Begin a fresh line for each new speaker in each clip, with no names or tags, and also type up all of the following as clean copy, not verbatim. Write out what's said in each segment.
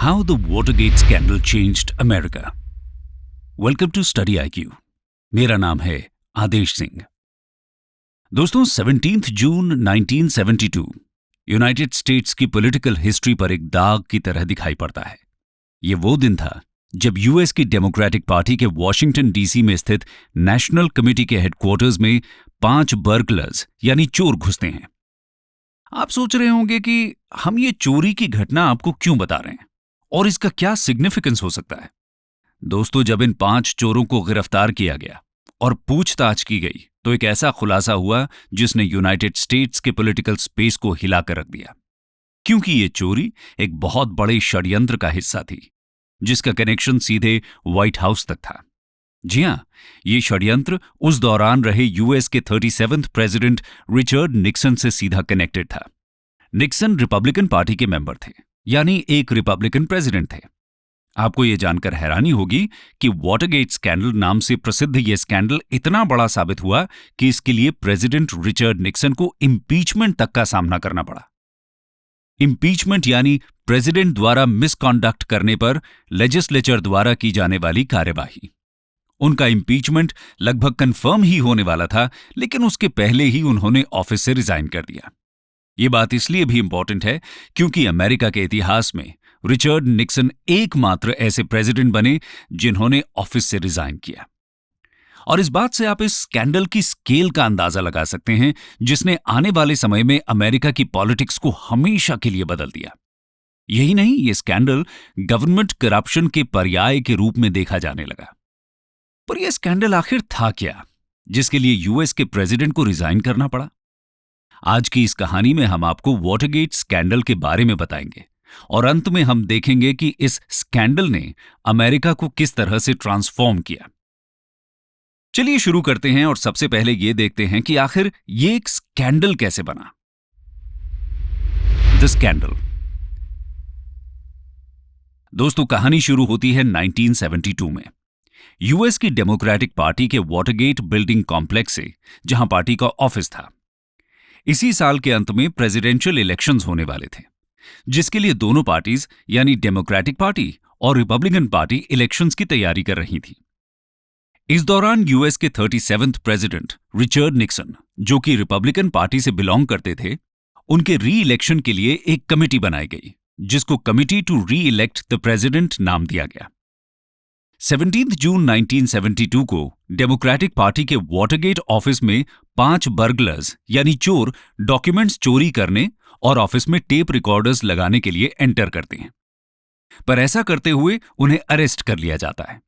How the Watergate Scandal Changed America. Welcome to Study IQ. मेरा नाम है आदेश सिंह। दोस्तों, 17 जून 1972 यूनाइटेड स्टेट्स की पॉलिटिकल हिस्ट्री पर एक दाग की तरह दिखाई पड़ता है। ये वो दिन था जब यूएस की डेमोक्रेटिक पार्टी के वॉशिंगटन डीसी में स्थित नेशनल कमेटी के हेडक्वार्टर्स में 5 बर्गलर्स यानी चोर घुसते हैं। आप सोच रहे होंगे कि हम ये चोरी की घटना आपको क्यों बता रहे हैं और इसका क्या सिग्निफिकेंस हो सकता है। दोस्तों, जब इन 5 चोरों को गिरफ्तार किया गया और पूछताछ की गई तो एक ऐसा खुलासा हुआ जिसने यूनाइटेड स्टेट्स के पॉलिटिकल स्पेस को हिलाकर रख दिया, क्योंकि ये चोरी एक बहुत बड़े षड्यंत्र का हिस्सा थी जिसका कनेक्शन सीधे व्हाइट हाउस तक था। जी हां, ये षड्यंत्र उस दौरान रहे यूएस के 37वें प्रेसिडेंट रिचर्ड निक्सन से सीधा कनेक्टेड था। निक्सन रिपब्लिकन पार्टी के मेंबर थे, यानी एक रिपब्लिकन प्रेसिडेंट थे। आपको यह जानकर हैरानी होगी कि वाटरगेट स्कैंडल नाम से प्रसिद्ध यह स्कैंडल इतना बड़ा साबित हुआ कि इसके लिए प्रेसिडेंट रिचर्ड निक्सन को इम्पीचमेंट तक का सामना करना पड़ा। इम्पीचमेंट यानी प्रेसिडेंट द्वारा मिसकॉन्डक्ट करने पर लेजिस्लेचर द्वारा की जाने वाली कार्यवाही। उनका इम्पीचमेंट लगभग कंफर्म ही होने वाला था, लेकिन उसके पहले ही उन्होंने ऑफिस से रिजाइन कर दिया। ये बात इसलिए भी इंपॉर्टेंट है क्योंकि अमेरिका के इतिहास में रिचर्ड निक्सन एकमात्र ऐसे प्रेसिडेंट बने जिन्होंने ऑफिस से रिजाइन किया। और इस बात से आप इस स्कैंडल की स्केल का अंदाजा लगा सकते हैं जिसने आने वाले समय में अमेरिका की पॉलिटिक्स को हमेशा के लिए बदल दिया। यही नहीं, ये स्कैंडल गवर्नमेंट करप्शन के पर्याय के रूप में देखा जाने लगा। पर यह स्कैंडल आखिर था क्या जिसके लिए यूएस के प्रेसिडेंट को रिजाइन करना पड़ा? आज की इस कहानी में हम आपको वाटरगेट स्कैंडल के बारे में बताएंगे और अंत में हम देखेंगे कि इस स्कैंडल ने अमेरिका को किस तरह से ट्रांसफॉर्म किया। चलिए शुरू करते हैं और सबसे पहले यह देखते हैं कि आखिर ये एक स्कैंडल कैसे बना। The scandal. दोस्तों, कहानी शुरू होती है 1972 में यूएस की डेमोक्रेटिक पार्टी के वाटरगेट बिल्डिंग कॉम्प्लेक्स से, जहां पार्टी का ऑफिस था। इसी साल के अंत में प्रेसिडेंशियल इलेक्शंस होने वाले थे, जिसके लिए दोनों पार्टीज यानी डेमोक्रेटिक पार्टी और रिपब्लिकन पार्टी इलेक्शंस की तैयारी कर रही थी। इस दौरान यूएस के 37वें प्रेसिडेंट रिचर्ड निक्सन, जो कि रिपब्लिकन पार्टी से बिलोंग करते थे, उनके री इलेक्शन के लिए एक कमेटी बनाई गई जिसको committee to re elect the president नाम दिया गया। 17 जून 1972 को डेमोक्रेटिक पार्टी के वाटरगेट ऑफिस में 5 बर्गलर्स यानी चोर डॉक्यूमेंट्स चोरी करने और ऑफिस में टेप रिकॉर्डर्स लगाने के लिए एंटर करते हैं, पर ऐसा करते हुए उन्हें अरेस्ट कर लिया जाता है।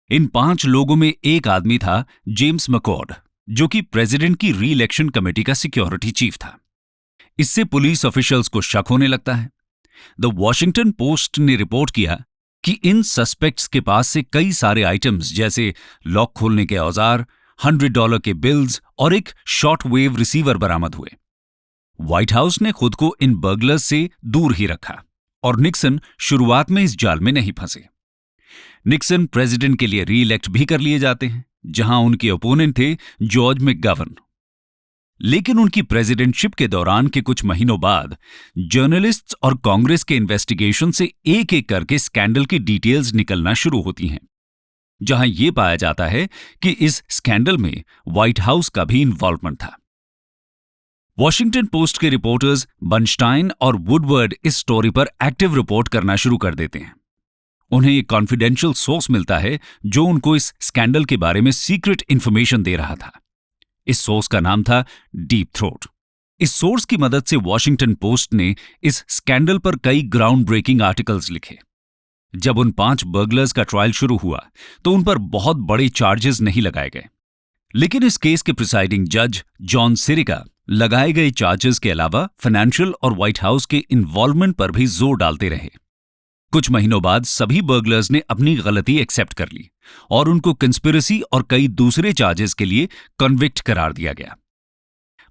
इन 5 लोगों में एक आदमी था जेम्स मैककॉर्ड, जो कि प्रेसिडेंट की री इलेक्शन कमेटी का सिक्योरिटी चीफ था। इससे पुलिस ऑफिशियल्स को शक होने लगता है। द वॉशिंगटन पोस्ट ने रिपोर्ट किया कि इन सस्पेक्ट्स के पास से कई सारे आइटम्स जैसे लॉक खोलने के औजार, $100 के बिल्स और एक शॉर्ट वेव रिसीवर बरामद हुए। व्हाइट हाउस ने खुद को इन बर्गलर्स से दूर ही रखा और निक्सन शुरुआत में इस जाल में नहीं फंसे। निक्सन प्रेसिडेंट के लिए री इलेक्ट भी कर लिए जाते हैं, जहां उनके ओपोनेंट थे जॉर्ज मैकगवर्न। लेकिन उनकी प्रेसिडेंटशिप के दौरान के कुछ महीनों बाद जर्नलिस्ट्स और कांग्रेस के इन्वेस्टिगेशन से एक एक करके स्कैंडल की डिटेल्स निकलना शुरू होती हैं, जहां यह पाया जाता है कि इस स्कैंडल में व्हाइट हाउस का भी इन्वॉल्वमेंट था। वॉशिंगटन पोस्ट के रिपोर्टर्स बर्नस्टाइन और वुडवर्ड इस स्टोरी पर एक्टिव रिपोर्ट करना शुरू कर देते हैं। उन्हें एक कॉन्फिडेंशियल सोर्स मिलता है जो उनको इस स्कैंडल के बारे में सीक्रेट इंफॉर्मेशन दे रहा था। इस सोर्स का नाम था डीप थ्रोट। इस सोर्स की मदद से वॉशिंगटन पोस्ट ने इस स्कैंडल पर कई ग्राउंड ब्रेकिंग आर्टिकल्स लिखे। जब उन 5 बर्गलर्स का ट्रायल शुरू हुआ तो उन पर बहुत बड़े चार्जेस नहीं लगाए गए, लेकिन इस केस के प्रिसाइडिंग जज जॉन सिरिका लगाए गए चार्जेस के अलावा फाइनेंशियल और व्हाइट हाउस के इन्वॉल्वमेंट पर भी जोर डालते रहे। कुछ महीनों बाद सभी बर्गलर्स ने अपनी गलती एक्सेप्ट कर ली और उनको कंस्पिरेसी और कई दूसरे चार्जेस के लिए कन्विक्ट करार दिया गया।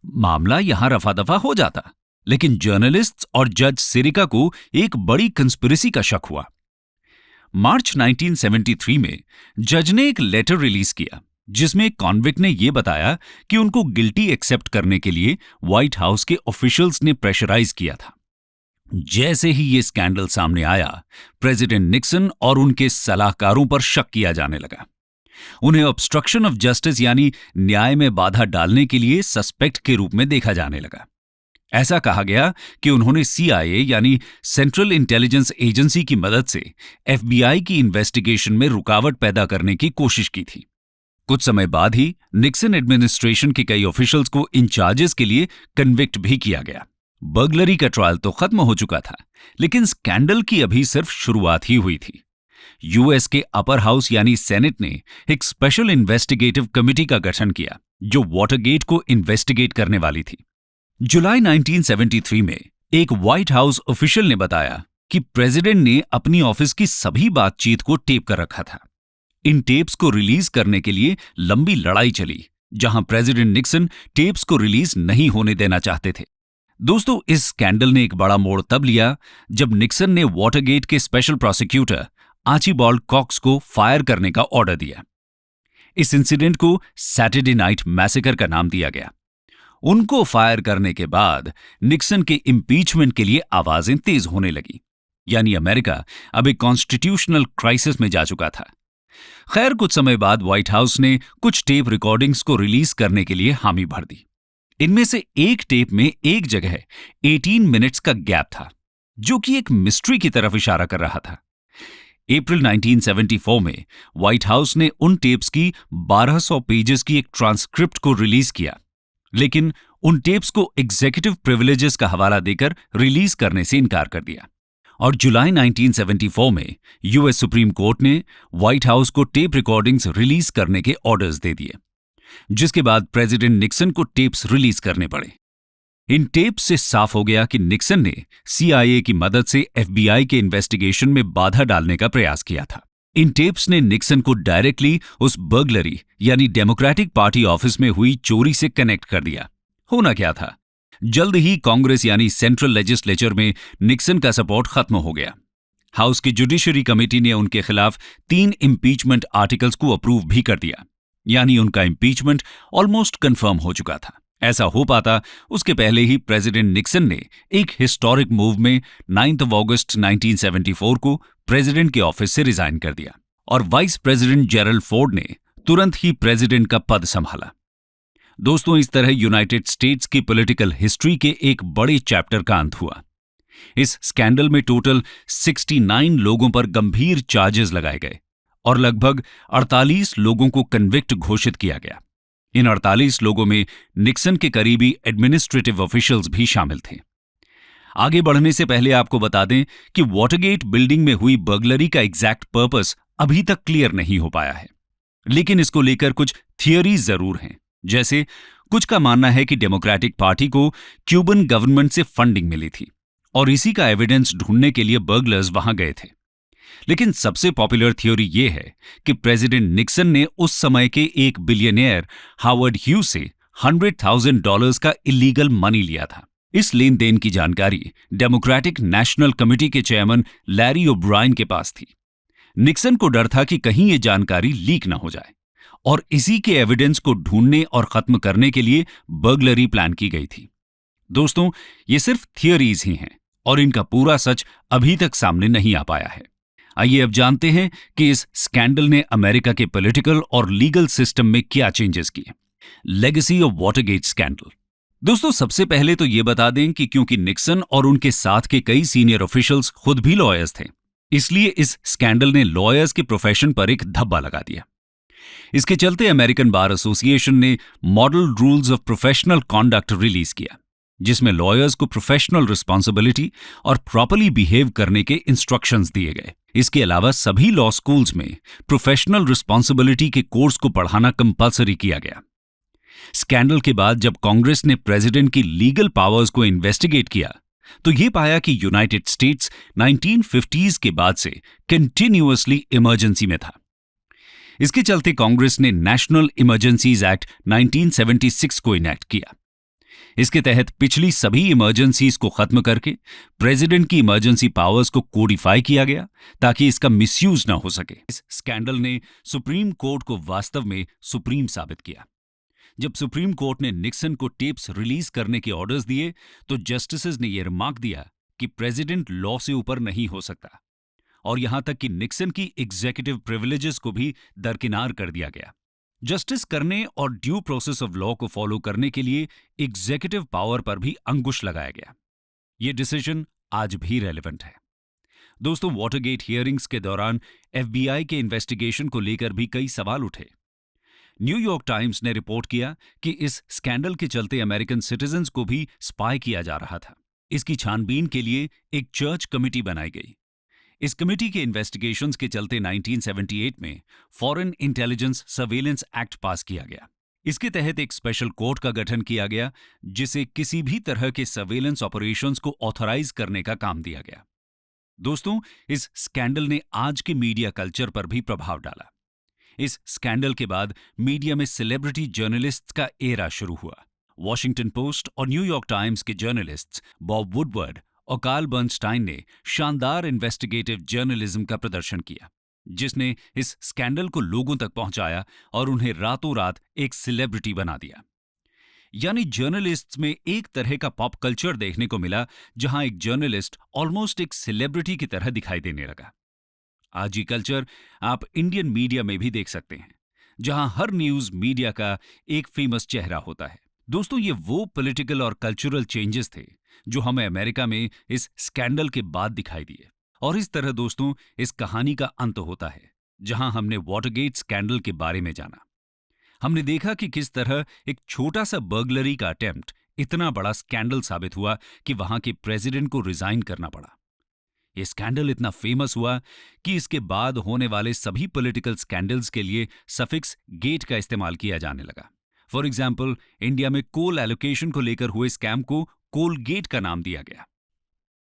मामला यहां रफा दफा हो जाता, लेकिन जर्नलिस्ट्स और जज सिरिका को एक बड़ी कंस्पिरेसी का शक हुआ। मार्च 1973 में जज ने एक लेटर रिलीज किया जिसमें एक कॉन्विक्ट ने यह बताया कि उनको गिल्टी एक्सेप्ट करने के लिए व्हाइट हाउस के ऑफिशियल्स ने प्रेशराइज किया था। जैसे ही ये स्कैंडल सामने आया, प्रेसिडेंट निक्सन और उनके सलाहकारों पर शक किया जाने लगा। उन्हें ऑब्स्ट्रक्शन ऑफ जस्टिस यानी न्याय में बाधा डालने के लिए सस्पेक्ट के रूप में देखा जाने लगा। ऐसा कहा गया कि उन्होंने CIA यानी सेंट्रल इंटेलिजेंस एजेंसी की मदद से FBI की इन्वेस्टिगेशन में रुकावट पैदा करने की कोशिश की थी। कुछ समय बाद ही निक्सन एडमिनिस्ट्रेशन के कई ऑफिशियल्स को इन चार्जेस के लिए कन्विक्ट भी किया गया। बर्गलरी का ट्रायल तो खत्म हो चुका था, लेकिन स्कैंडल की अभी सिर्फ शुरुआत ही हुई थी। यूएस के अपर हाउस यानी सेनेट ने एक स्पेशल इन्वेस्टिगेटिव कमेटी का गठन किया जो वाटरगेट को इन्वेस्टिगेट करने वाली थी। जुलाई 1973 में एक व्हाइट हाउस ऑफिशियल ने बताया कि प्रेसिडेंट ने अपनी ऑफिस की सभी बातचीत को टेप कर रखा था। इन टेप्स को रिलीज करने के लिए लंबी लड़ाई चली, जहां प्रेसिडेंट निक्सन टेप्स को रिलीज नहीं होने देना चाहते थे। दोस्तों, इस स्कैंडल ने एक बड़ा मोड़ तब लिया जब निक्सन ने वाटरगेट के स्पेशल प्रोसिक्यूटर आर्चिबाल्ड कॉक्स को फायर करने का ऑर्डर दिया। इस इंसिडेंट को सैटरडे नाइट मैसेकर का नाम दिया गया। उनको फायर करने के बाद निक्सन के इम्पीचमेंट के लिए आवाजें तेज होने लगी, यानी अमेरिका अब एक कॉन्स्टिट्यूशनल क्राइसिस में जा चुका था। खैर, कुछ समय बाद व्हाइट हाउस ने कुछ टेप रिकॉर्डिंग्स को रिलीज करने के लिए हामी भर दी। इनमें से एक टेप में एक जगह 18 मिनट्स का गैप था, जो कि एक मिस्ट्री की तरफ इशारा कर रहा था। अप्रैल 1974 में व्हाइट हाउस ने उन टेप्स की 1200 पेजेस की एक ट्रांसक्रिप्ट को रिलीज किया, लेकिन उन टेप्स को एग्जीक्यूटिव प्रिविलेजेस का हवाला देकर रिलीज करने से इनकार कर दिया। और जुलाई 1974 में यूएस सुप्रीम कोर्ट ने व्हाइट हाउस को टेप रिकॉर्डिंग्स रिलीज करने के ऑर्डर्स दे दिए, जिसके बाद प्रेसिडेंट निक्सन को टेप्स रिलीज करने पड़े। इन टेप्स से साफ हो गया कि निक्सन ने CIA की मदद से FBI के इन्वेस्टिगेशन में बाधा डालने का प्रयास किया था। इन टेप्स ने निक्सन को डायरेक्टली उस बर्गलरी यानी डेमोक्रेटिक पार्टी ऑफिस में हुई चोरी से कनेक्ट कर दिया। होना क्या था, जल्द ही कांग्रेस यानी सेंट्रल लेजिस्लेचर में निक्सन का सपोर्ट खत्म हो गया। हाउस की जुडिशरी कमेटी ने उनके खिलाफ 3 इम्पीचमेंट आर्टिकल्स को अप्रूव भी कर दिया, यानी उनका इम्पीचमेंट ऑलमोस्ट कंफर्म हो चुका था। ऐसा हो पाता उसके पहले ही प्रेसिडेंट निक्सन ने एक हिस्टोरिक मूव में 9 अगस्त 1974 को प्रेसिडेंट के ऑफिस से रिजाइन कर दिया और वाइस प्रेसिडेंट जेरल्ड फोर्ड ने तुरंत ही प्रेसिडेंट का पद संभाला। दोस्तों, इस तरह यूनाइटेड स्टेट्स की पॉलिटिकल हिस्ट्री के एक बड़े चैप्टर का अंत हुआ। इस स्कैंडल में टोटल 69 लोगों पर गंभीर चार्जेस लगाए गए और लगभग 48 लोगों को कन्विक्ट घोषित किया गया। इन 48 लोगों में निक्सन के करीबी एडमिनिस्ट्रेटिव ऑफिशियल्स भी शामिल थे। आगे बढ़ने से पहले आपको बता दें कि वाटरगेट बिल्डिंग में हुई बर्गलरी का एग्जैक्ट पर्पस अभी तक क्लियर नहीं हो पाया है, लेकिन इसको लेकर कुछ थियरीज जरूर हैं। जैसे कुछ का मानना है कि डेमोक्रेटिक पार्टी को क्यूबन गवर्नमेंट से फंडिंग मिली थी और इसी का एविडेंस ढूंढने के लिए बर्गलर्स वहां गए थे। लेकिन सबसे पॉपुलर थ्योरी यह है कि प्रेसिडेंट निक्सन ने उस समय के एक बिलियनियर हावर्ड ह्यूज से $100,000 का इलीगल मनी लिया था। इस लेन देन की जानकारी डेमोक्रेटिक नेशनल कमेटी के चेयरमैन लैरी ओब्रायन के पास थी। निक्सन को डर था कि कहीं ये जानकारी लीक ना हो जाए और इसी के एविडेंस को ढूंढने और खत्म करने के लिए बर्गलरी प्लान की गई थी। दोस्तों, ये सिर्फ थियरीज ही हैं और इनका पूरा सच अभी तक सामने नहीं आ पाया है। आइए अब जानते हैं कि इस स्कैंडल ने अमेरिका के पॉलिटिकल और लीगल सिस्टम में क्या चेंजेस किए। Legacy of Watergate scandal. दोस्तों, सबसे पहले तो ये बता दें कि क्योंकि निक्सन और उनके साथ के कई सीनियर ऑफिशियल्स खुद भी लॉयर्स थे, इसलिए इस स्कैंडल ने लॉयर्स के प्रोफेशन पर एक धब्बा लगा दिया। इसके चलते अमेरिकन बार एसोसिएशन ने model rules of professional conduct release किया, जिसमें लॉयर्स को प्रोफेशनल रिस्पॉन्सिबिलिटी और प्रॉपर्ली बिहेव करने के इंस्ट्रक्शंस दिए गए। इसके अलावा सभी लॉ स्कूल्स में प्रोफेशनल रिस्पॉन्सिबिलिटी के कोर्स को पढ़ाना कंपलसरी किया गया। स्कैंडल के बाद जब कांग्रेस ने प्रेसिडेंट की लीगल पावर्स को इन्वेस्टिगेट किया, तो ये पाया कि यूनाइटेड स्टेट्स 1950s के बाद से कंटिन्यूअसली इमरजेंसी में था। इसके चलते कांग्रेस ने नेशनल इमरजेंसीज एक्ट 1976 को इनेक्ट किया। इसके तहत पिछली सभी इमरजेंसीज को खत्म करके प्रेसिडेंट की इमरजेंसी पावर्स को कोडिफाई किया गया ताकि इसका मिसयूज ना हो सके। इस स्कैंडल ने सुप्रीम कोर्ट को वास्तव में सुप्रीम साबित किया। जब सुप्रीम कोर्ट ने निक्सन को टेप्स रिलीज करने के ऑर्डर्स दिए, तो जस्टिसेस ने यह रिमार्क दिया कि प्रेसिडेंट लॉ से ऊपर नहीं हो सकता, और यहां तक कि निक्सन की एग्जीक्यूटिव प्रिविलेजेस को भी दरकिनार कर दिया गया। जस्टिस करने और ड्यू प्रोसेस ऑफ लॉ को फॉलो करने के लिए एग्जीक्यूटिव पावर पर भी अंकुश लगाया गया। यह डिसीजन आज भी रेलेवेंट है। दोस्तों, वाटरगेट हियरिंग्स के दौरान एफबीआई के इन्वेस्टिगेशन को लेकर भी कई सवाल उठे। न्यूयॉर्क टाइम्स ने रिपोर्ट किया कि इस स्कैंडल के चलते अमेरिकन सिटीजन्स को भी स्पाई किया जा रहा था। इसकी छानबीन के लिए एक चर्च कमेटी बनाई गई। इस कमेटी के इन्वेस्टिगेशंस के चलते 1978 में फॉरेन इंटेलिजेंस सर्वेलेंस एक्ट पास किया गया। इसके तहत एक स्पेशल कोर्ट का गठन किया गया, जिसे किसी भी तरह के सर्वेलेंस ऑपरेशंस को ऑथराइज करने का काम दिया गया। दोस्तों, इस स्कैंडल ने आज के मीडिया कल्चर पर भी प्रभाव डाला। इस स्कैंडल के बाद मीडिया में सेलिब्रिटी जर्नलिस्ट्स का एरा शुरू हुआ। वॉशिंगटन पोस्ट और न्यूयॉर्क टाइम्स के जर्नलिस्ट्स बॉब वुडवर्ड और कार्ल बर्नस्टाइन ने शानदार इन्वेस्टिगेटिव जर्नलिज्म का प्रदर्शन किया, जिसने इस स्कैंडल को लोगों तक पहुंचाया और उन्हें रातों रात एक सेलिब्रिटी बना दिया। यानी जर्नलिस्ट्स में एक तरह का पॉप कल्चर देखने को मिला, जहां एक जर्नलिस्ट ऑलमोस्ट एक सेलिब्रिटी की तरह दिखाई देने लगा। आज ये कल्चर आप इंडियन मीडिया में भी देख सकते हैं, जहां हर न्यूज मीडिया का एक फेमस चेहरा होता है। दोस्तों, ये वो पॉलिटिकल और कल्चरल चेंजेस थे जो हमें अमेरिका में इस स्कैंडल के बाद दिखाई दिए। और इस तरह दोस्तों, इस कहानी का अंत होता है, जहां हमने वाटरगेट स्कैंडल के बारे में जाना। हमने देखा कि किस तरह एक छोटा सा बर्गलरी का अटेम्प्ट इतना बड़ा स्कैंडल साबित हुआ कि वहां के प्रेसिडेंट को रिजाइन करना पड़ा। यह स्कैंडल इतना फेमस हुआ कि इसके बाद होने वाले सभी पॉलिटिकल स्कैंडल्स के लिए सफिक्स गेट का इस्तेमाल किया जाने लगा। फॉर एग्जाम्पल, इंडिया में कोल एलोकेशन को लेकर हुए स्कैम को कोल गेट का नाम दिया गया।